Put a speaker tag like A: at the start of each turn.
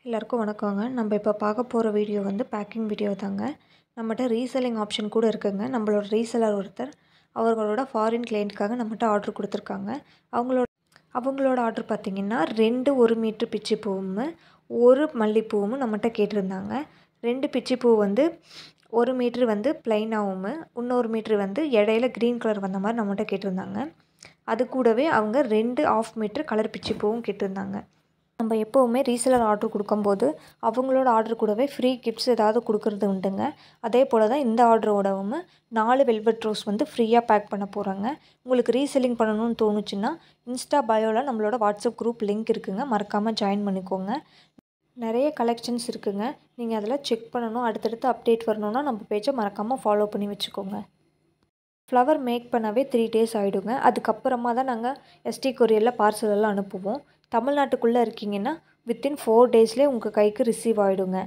A: எல்லாருக்கும் வணக்கங்க. நம்ம இப்போ பார்க்க போகிற வீடியோ வந்து பேக்கிங் வீடியோ தாங்க. நம்மகிட்ட ரீசெல்லிங் ஆப்ஷன் கூட இருக்குங்க. நம்மளோட ரீசெல்லர் ஒருத்தர் அவர்களோட ஃபாரின் கிளைண்ட்டுக்காக நம்மகிட்ட ஆர்டர் கொடுத்துருக்காங்க. அவங்களோட ஆர்டர் பார்த்திங்கன்னா 2 1 மீட்ரு பிச்சிப்பூவும் 1 மல்லிப்பூவும் நம்மகிட்ட கேட்டிருந்தாங்க. 2 பிச்சிப்பூ வந்து 1 மீட்ரு வந்து ப்ளைனாகவும் இன்னொரு மீட்ரு வந்து இடையில க்ரீன் கலர் வந்த மாதிரி நம்மகிட்ட கேட்டிருந்தாங்க. அது கூடவே அவங்க 2 1/2 மீட்ரு கலர் பிச்சிப்பூவும் கேட்டிருந்தாங்க. நம்ம எப்போவுமே ரீசெல்லர் ஆர்டர் கொடுக்கும்போது அவங்களோட ஆர்டர் கூடவே ஃப்ரீ கிஃப்ட்ஸ் ஏதாவது கொடுக்குறது உண்டுங்க. அதே போல் தான் இந்த ஆர்டரோடவும் 4 வெல்வெட் ரோஸ் வந்து ஃப்ரீயாக பேக் பண்ண போகிறாங்க. உங்களுக்கு ரீசெல்லிங் பண்ணணும்னு தோணுச்சுன்னா இன்ஸ்டா பயோவில் நம்மளோட வாட்ஸ்அப் குரூப் லிங்க் இருக்குங்க. மறக்காமல் ஜாயின் பண்ணிக்கோங்க. நிறைய கலெக்ஷன்ஸ் இருக்குங்க. நீங்கள் அதெல்லாம் செக் பண்ணணும். அடுத்தடுத்து அப்டேட் வரணுன்னா நம்ம பேஜை மறக்காமல் ஃபாலோ பண்ணி வச்சுக்கோங்க. ஃப்ளவர் மேக் பண்ணவே 3 days ஆகிடுங்க. அதுக்கப்புறமா தான் நாங்கள் எஸ்டி கொரியரில் பார்சல் எல்லாம் அனுப்புவோம். தமிழ்நாட்டுக்குள்ளே இருக்கீங்கன்னா வித்தின் 4 daysலேயே உங்கள் கைக்கு ரிசீவ் ஆகிடுங்க.